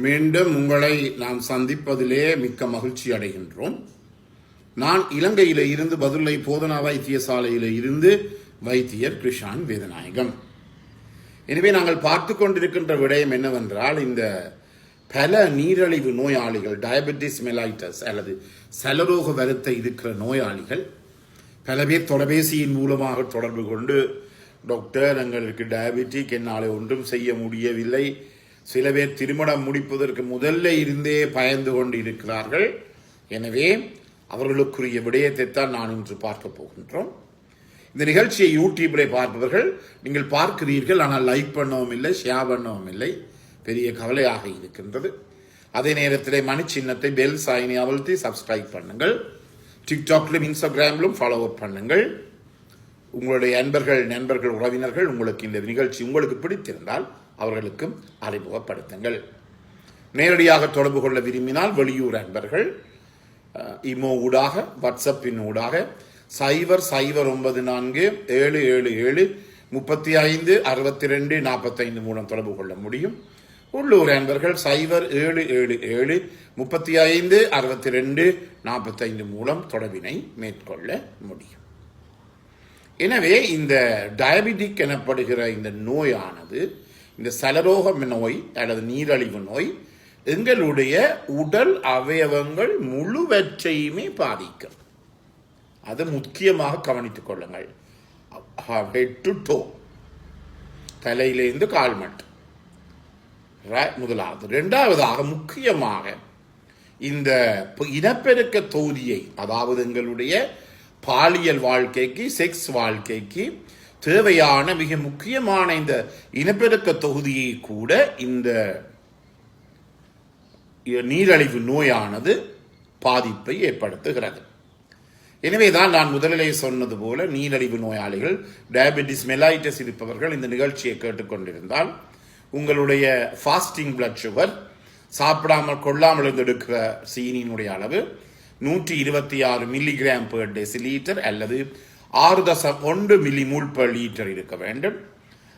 மீண்டும் உங்களை நாம் சந்திப்பதிலே மிக்க மகிழ்ச்சி அடைகின்றோம். நான் இலங்கையில இருந்து பதுளை போதனா வைத்தியசாலையில இருந்து வைத்தியர் கிருஷான் வேதநாயகம். எனவே நாங்கள் பார்த்து கொண்டிருக்கின்ற விடயம் என்னவென்றால், இந்த பல நீரிழிவு நோயாளிகள், டயபெட்டிஸ் மெலைட்டஸ் அல்லது சலரோக வருத்தை இருக்கிற நோயாளிகள் பல பேர் தொலைபேசியின் மூலமாக தொடர்பு கொண்டு, டாக்டர் எங்களுக்கு டயபெட்டிக், என்னால் ஒன்றும் செய்ய முடியவில்லை. சில பேர் திருமணம் முடிப்பதற்கு முதல்ல இருந்தே பயந்து கொண்டு இருக்கிறார்கள். எனவே அவர்களுக்குரிய விடயத்தை தான் நான் இன்று பார்க்க போகின்றோம். இந்த நிகழ்ச்சியை யூடியூபில் பார்ப்பவர்கள் நீங்கள் பார்க்கிறீர்கள், ஆனால் லைக் பண்ணவும் இல்லை, ஷேர் பண்ணவும் இல்லை. பெரிய கவலையாக இருக்கின்றது. அதே நேரத்தில் மணி சின்னத்தை பெல் சாயினை அழுத்தி சப்ஸ்கிரைப் பண்ணுங்கள். டிக்டாக்லும் இன்ஸ்டாகிராமிலும் ஃபாலோ அப் பண்ணுங்கள். உங்களுடைய நண்பர்கள், உறவினர்கள் உங்களுக்கு இந்த நிகழ்ச்சி உங்களுக்கு பிடித்திருந்தால் அவர்களுக்கும் அறிமுகப்படுத்துங்கள். நேரடியாக தொடர்பு கொள்ள விரும்பினால் வெளியூர் அன்பர்கள் இமோ ஊடாக, வாட்ஸ்அப்பின் ஊடாக 0097777356245 மூலம் தொடர்பு கொள்ள முடியும். உள்ளூர் அன்பர்கள் 0777356245 மூலம் தொடர்பினை மேற்கொள்ள முடியும். எனவே இந்த டயபெட்டிக் எனப்படுகிற இந்த நோயானது, இந்த சலரோகம் நோய் அல்லது நீரிழிவு நோய் எங்களுடைய உடல் அவயவங்கள் முழுவற்றையுமே பாதிக்கும். அது முக்கியமாக கவனித்துக் கொள்ளுங்கள். ஹெட் டு டோ, தலையிலிருந்து கால் மட்டும் முதலாவது. இரண்டாவதாக முக்கியமாக இந்த இனப்பெருக்க தொகுதியை, அதாவது எங்களுடைய பாலியல் வாழ்க்கைக்கு, செக்ஸ் வாழ்க்கைக்கு தேவையான மிக முக்கியமான இந்த இனப்பெருக்க தொகுதியை கூட இந்த நீரிழிவு நோயானது பாதிப்பை ஏற்படுத்துகிறது. எனவேதான் நான் முதலிலே சொன்னது போல, நீரிழிவு நோயாளிகள், டயபெட்டிஸ் மெலைட்டஸ் இருப்பவர்கள் இந்த நிகழ்ச்சியை கேட்டுக்கொண்டிருந்தால் உங்களுடைய ஃபாஸ்டிங் பிளட் சுகர், சாப்பிடாமல் கொள்ளாமல் எடுக்கிற சீனியினுடைய அளவு 126 மில்லிகிராம் பெர் டெசிலீட்டர் அல்லது 6.1 மில்லிமோல் பெர் லிட்டர் இருக்க வேண்டும்.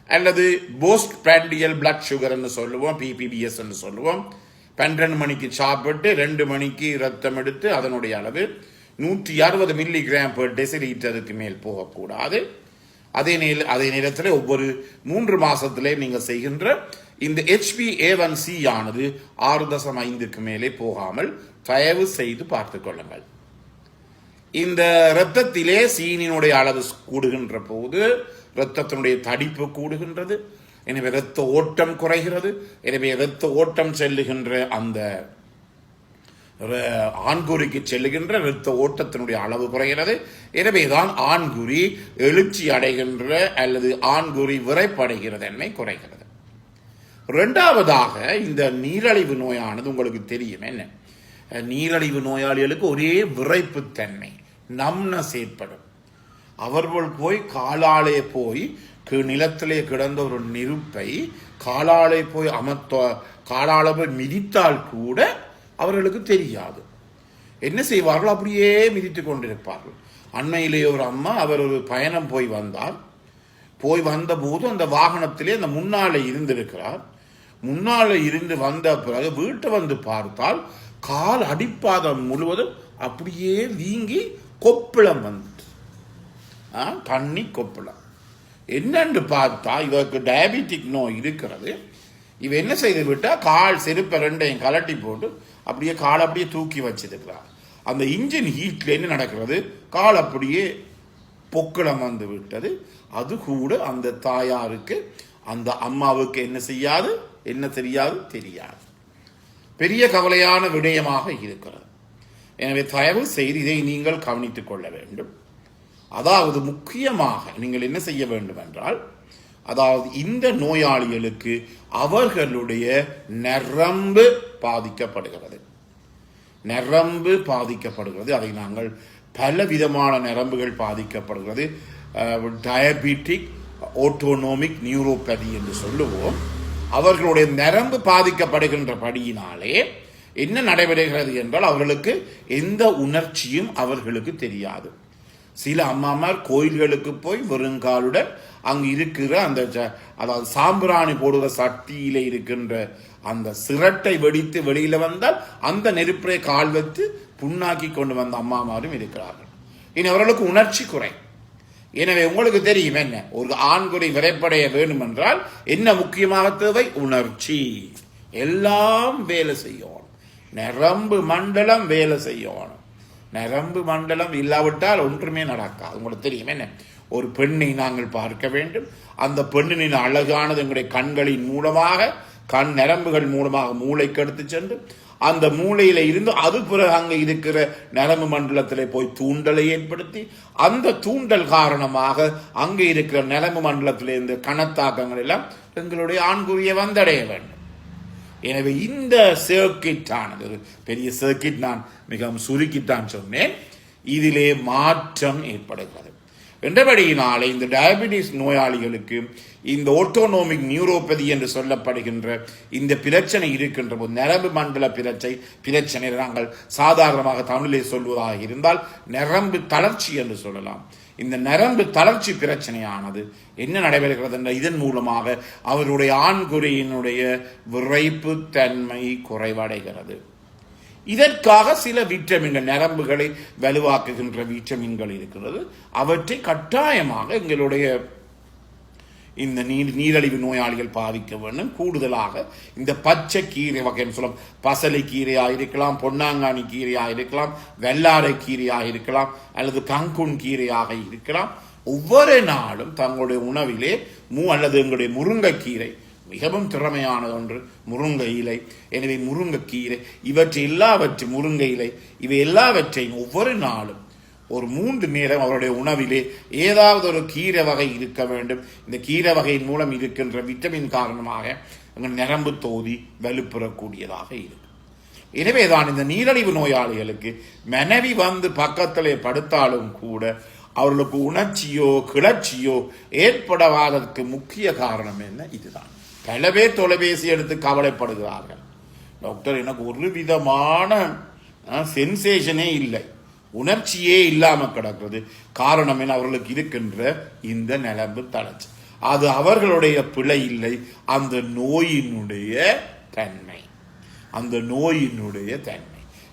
அல்லது போஸ்ட் பிராண்டியல் பிளட் சுகர் என்று சொல்லுவோம், PPBS என்று சொல்லுவோம். 12 மணிக்கு சாப்பிட்டு 2 மணிக்கு ரத்தம் எடுத்து அதனுடைய அளவு 160 மில்லிகிராம் பெர் டெசிலீட்டருக்கு மேல் போகக்கூடாது. அதே நேரத்தில் ஒவ்வொரு 3 மாசத்திலே நீங்கள் செய்கின்ற இந்த HbA1c ஆனது 6.5க்கு மேலே போகாமல் தயவு செய்து பார்த்துக் கொள்ளுங்கள். இந்த இரத்தத்திலே சீனினுடைய அளவு கூடுகின்ற போது இரத்தத்தினுடைய தடிப்பு கூடுகின்றது. எனவே இரத்த ஓட்டம் குறைகிறது. எனவே இரத்த ஓட்டம் செல்லுகின்ற அந்த ஆண்குறிக்கு செல்லுகின்ற இரத்த ஓட்டத்தினுடைய அளவு குறைகிறது. எனவேதான் ஆண்குறி எழுச்சி அடைகின்ற அல்லது ஆண்குறி விரைப்படைகிற தன்மை குறைகிறது. இரண்டாவதாக, இந்த நீரிழிவு நோயானது உங்களுக்கு தெரியும் என்ன, நீரிழிவு நோயாளிகளுக்கு ஒரே விரைப்பு தன்மை, நம்னஸ் ஏற்படும். அவர்கள் போய் காலாலே போய் நிலத்திலே கிடந்த ஒரு நெருப்பை காலாலே போய் காலால போய் மிதித்தால் கூட அவர்களுக்கு தெரியாது. என்ன செய்வார்கள், அப்படியே மிதித்து கொண்டிருப்பார்கள். அண்மையிலேயே ஒரு அம்மா, அவர் ஒரு பயணம் போய் வந்த போது அந்த வாகனத்திலே அந்த முன்னாலே இருந்திருக்கிறார். முன்னாலே இருந்து வந்த பிறகு வீட்டை வந்து பார்த்தால் கால் அடிப்பாதம் முழுவதும் அப்படியே வீங்கி கொப்பளம் வந்துட்டு, தண்ணி கொப்பளம். என்னன்னு பார்த்தா இவருக்கு டயபெட்டிக் நோய் இருக்கிறது. இவ என்ன செய்து விட்டா, கால் செருப்பை 2ஐயும் கலட்டி போட்டு அப்படியே கால் அப்படியே தூக்கி வச்சிருக்கிறார். அந்த இன்ஜின் ஹீட்ல என்ன நடக்கிறது, கால் அப்படியே பொக்களம் வந்து விட்டது. அது கூட அந்த தாயாருக்கு, அந்த அம்மாவுக்கு என்ன தெரியாது. பெரிய கவலையான விடயமாக இருக்கிறது. எனவே தயவு செய்து இதை நீங்கள் கவனித்துக் கொள்ள வேண்டும். அதாவது முக்கியமாக நீங்கள் என்ன செய்ய வேண்டும் என்றால், அதாவது இந்த நோயாளிகளுக்கு அவர்களுடைய நரம்பு பாதிக்கப்படுகிறது. அதை நாங்கள் பல விதமான நரம்புகள் பாதிக்கப்படுகிறது. டயபெட்டிக் ஆட்டோனோமிக் நியூரோபதி என்று சொல்லுவோம். அவர்களுடைய நரம்பு பாதிக்கப்படுகின்ற படியினாலே என்ன நடைபெறுகிறது என்றால், அவர்களுக்கு எந்த உணர்ச்சியும் அவர்களுக்கு தெரியாது. சில அம்மாமார் கோயில்களுக்கு போய் வெறுங்காலுடன் அங்கு இருக்கிற அந்த அதாவது சாம்பிராணி போடுகிற சட்டியில இருக்கின்ற அந்த சிரட்டை வெடித்து வெளியில வந்தால் அந்த நெருப்பை கால் வைத்து புண்ணாக்கி கொண்டு வந்த அம்மாமாரும் இருக்கிறார்கள். இனி அவர்களுக்கு உணர்ச்சி குறை. எனவே உங்களுக்கு தெரியும் என்ன, ஒரு ஆண்குறி விரைப்படைய வேண்டும் என்றால் என்ன முக்கியமாக தேவை? உணர்ச்சி. எல்லாம் வேலை செய்யணும். நரம்பு மண்டலம் வேலை செய்யணும். நரம்பு மண்டலம் இல்லாவிட்டால் ஒன்றுமே நடக்காது. உங்களுக்கு தெரியும் என்ன, ஒரு பெண்ணை நாங்கள் பார்க்க வேண்டும். அந்த பெண்ணின் அழகானது எங்களுடைய கண்களின் மூலமாக, கண் நரம்புகள் மூலமாக மூளைக்கு எடுத்து சென்று அந்த மூளையில இருந்து அது பிறகு அங்கே இருக்கிற நரம்பு மண்டலத்திலே போய் தூண்டலை ஏற்படுத்தி அந்த தூண்டல் காரணமாக அங்கே இருக்கிற நரம்பு மண்டலத்திலே இந்த கணத்தாக்கங்கள் எல்லாம் எங்களுடைய ஆண்குறியை வந்தடைய வேண்டும். எனவே இந்த சர்க்கிட் ஆனது ஒரு பெரிய சர்க்கிட், நான் மிகவும் சுருக்கித்தான் சொன்னேன். இதிலே மாற்றம் ஏற்படுகிறது. என்றபடியினாலே இந்த டயபெட்டிஸ் நோயாளிகளுக்கு இந்த ஆட்டோனோமிக் நியூரோபதி என்று சொல்லப்படுகின்ற இந்த பிரச்சனை இருக்கின்ற போது, நரம்பு மண்டல பிரச்சனை நாங்கள் சாதாரணமாக தமிழிலே சொல்வதாக இருந்தால் நரம்பு தளர்ச்சி என்று சொல்லலாம். இந்த நரம்பு தளர்ச்சி பிரச்சனையானது என்ன நடைபெறுகிறது என்ற இதன் மூலமாக அவருடைய ஆண்குறியினுடைய விரைப்பு தன்மை குறைவடைகிறது. இதற்காக சில விட்டமின்கள், நரம்புகளை வலுவாக்குகின்ற விட்டமின்கள் இருக்கிறது. அவற்றை கட்டாயமாக எங்களுடைய இந்த நீரிழிவு நோயாளிகள் பாவிக்க வேண்டும். கூடுதலாக இந்த பச்சை கீரை வகைன்னு சொல்லும், பசலை கீரையாக இருக்கலாம், பொன்னாங்கானி கீரையாக இருக்கலாம், வெள்ளாரை கீரையாக இருக்கலாம், அல்லது கங்குன் கீரையாக இருக்கலாம். ஒவ்வொரு நாளும் தங்களுடைய உணவிலே அல்லது எங்களுடைய முருங்கைக்கீரை மிகவும் திறமையான ஒன்று, முருங்கை இலை. எனவே முருங்கைக்கீரை முருங்கை இலை இவை எல்லாவற்றையும் ஒவ்வொரு நாளும் ஒரு 3 நேரம் அவருடைய உணவிலே ஏதாவது ஒரு கீரை வகை இருக்க வேண்டும். இந்த கீரை வகையின் மூலம் இருக்கின்ற விட்டமின் காரணமாக நரம்பு தொகுதி வலுப்பெறக்கூடியதாக இருக்கும். எனவேதான் இந்த நீரிழிவு நோயாளிகளுக்கு மனைவி வந்து பக்கத்திலே படுத்தாலும் கூட அவர்களுக்கு உணர்ச்சியோ கிளர்ச்சியோ ஏற்படாததற்கு முக்கிய காரணம் என்ன? இதுதான். பல பேர் தொலைபேசி எடுத்து கவலைப்படுகிறார்கள். டாக்டர், எனக்கு ஒரு விதமான சென்சேஷனே இல்லை, உணர்ச்சியே இல்லாம கிடக்கிறது. காரணம் என்ன? அவர்களுக்கு இருக்கின்ற இந்த நரம்பு தளர்ச்சி. அது அவர்களுடைய பிழை இல்லை, அந்த நோயினுடைய தன்மை.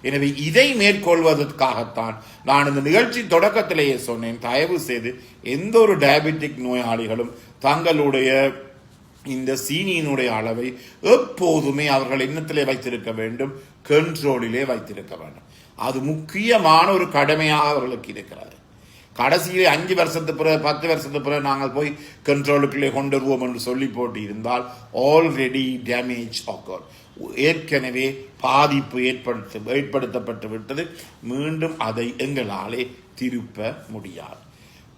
எனவே இதை மேற்கொள்வதற்காகத்தான் நான் இந்த நிகழ்ச்சி தொடக்கத்திலேயே சொன்னேன், தயவு செய்து எந்த ஒரு டயபெட்டிக் நோயாளிகளும் தங்களுடைய இந்த சீனியினுடைய அளவை எப்போதுமே அவர்கள் எண்ணத்திலே வைத்திருக்க வேண்டும், கண்ட்ரோலிலே வைத்திருக்க வேண்டும். அது முக்கியமான ஒரு கடமையாக அவர்களுக்கு இருக்கிறது. கடைசியிலே 5 வருஷத்துக்கு பிறகு 10 வருஷத்துக்கு பிறகு நாங்கள் போய் கண்ட்ரோலுக்குள்ளே கொண்டு வருவோம் என்று சொல்லி போட்டு இருந்தால் ஆல்ரெடி டேமேஜ் ஆக்கர், ஏற்கனவே பாதிப்பு ஏற்படுத்தப்பட்டு விட்டது. மீண்டும் அதை எங்களாலே திருப்ப முடியாது.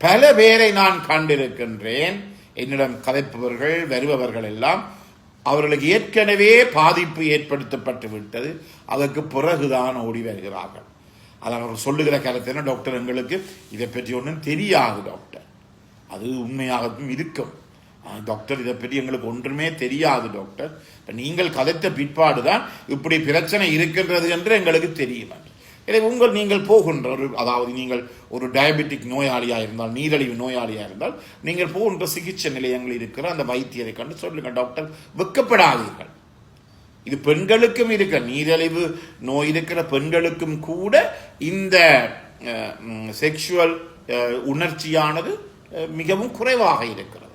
பல பேரை நான் கண்டிருக்கின்றேன். என்னிடம் கதைப்பவர்கள் வருபவர்கள் எல்லாம் அவர்களுக்கு ஏற்கனவே பாதிப்பு ஏற்படுத்தப்பட்டு விட்டது, அதற்கு பிறகுதான் ஓடி வருகிறார்கள். அதை அவர்கள் சொல்லுகிற கருத்து, டாக்டர் எங்களுக்கு இதை பற்றி ஒன்றும் தெரியாது டாக்டர். அது உண்மையாகவும் இருக்கும். டாக்டர், இதை பற்றி எங்களுக்கு ஒன்றுமே தெரியாது டாக்டர். நீங்கள் கதைத்த பிற்பாடுதான் இப்படி பிரச்சனை இருக்கின்றது என்று எங்களுக்கு தெரியும். எனவே நீங்கள் போகின்ற அதாவது நீங்கள் ஒரு டயபெட்டிக் நோயாளியாக இருந்தால், நீரிழிவு நோயாளியாக இருந்தால், நீங்கள் போகின்ற சிகிச்சை நிலையங்கள் இருக்கிற அந்த வைத்தியரை கண்டு சொல்லுங்க, டாக்டர் வெட்கப்படாதீர்கள். இது பெண்களுக்கும் இருக்க, நீரிழிவு நோய் இருக்கிற பெண்களுக்கும் கூட இந்த செக்ஷுவல் உணர்ச்சியானது மிகவும் குறைவாக இருக்கிறது.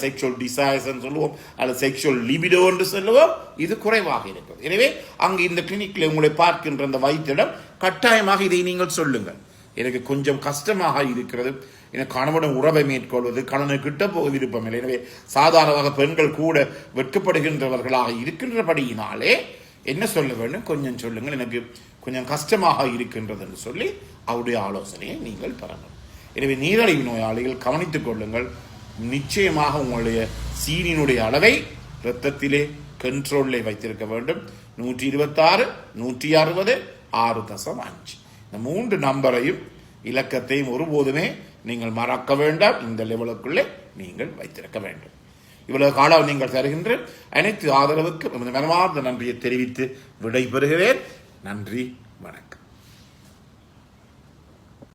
செக்ஷுவல் டிசைர்ஸ் சொல்லுவோம், அல்லது செக்ஷுவல் லிபிடோ என்று சொல்லுவோம், இது குறைவாக இருக்கிறது. எனவே அங்கு இந்த கிளினிக்கில் உங்களை பார்க்கின்ற அந்த வைத்தியிடம் கட்டாயமாக இதை நீங்கள் சொல்லுங்கள். எனக்கு கொஞ்சம் கஷ்டமாக இருக்கிறது, எனக்கு கணவனுடன் உறவை மேற்கொள்வது, கணவனை கிட்ட போக விருப்பமில்லை. எனவே சாதாரணமாக பெண்கள் கூட வெட்கப்படுகின்றவர்களாக இருக்கின்றபடியினாலே என்ன சொல்ல வேண்டும், கொஞ்சம் சொல்லுங்கள், எனக்கு கொஞ்சம் கஷ்டமாக இருக்கின்றது என்று சொல்லி அவருடைய ஆலோசனையை நீங்கள் பெறணும். எனவே நீரிழிவு நோயாளிகள் கவனித்துக் கொள்ளுங்கள். நிச்சயமாக உங்களுடைய சீனினுடைய அளவை இரத்தத்திலே கண்ட்ரோலிலே வைத்திருக்க வேண்டும். 126, 160, 6.5 இந்த 3 நம்பரையும் இலக்கத்தையும் ஒருபோதுமே நீங்கள் மறக்க வேண்டாம். இந்த லெவலுக்குள்ளே நீங்கள் வைத்திருக்க வேண்டும். இவ்வளவு காலம் நீங்கள் தருகின்ற அனைத்து ஆதரவுக்கு மனமார்ந்த நன்றியை தெரிவித்து விடைபெறுகிறேன். நன்றி, வணக்கம்.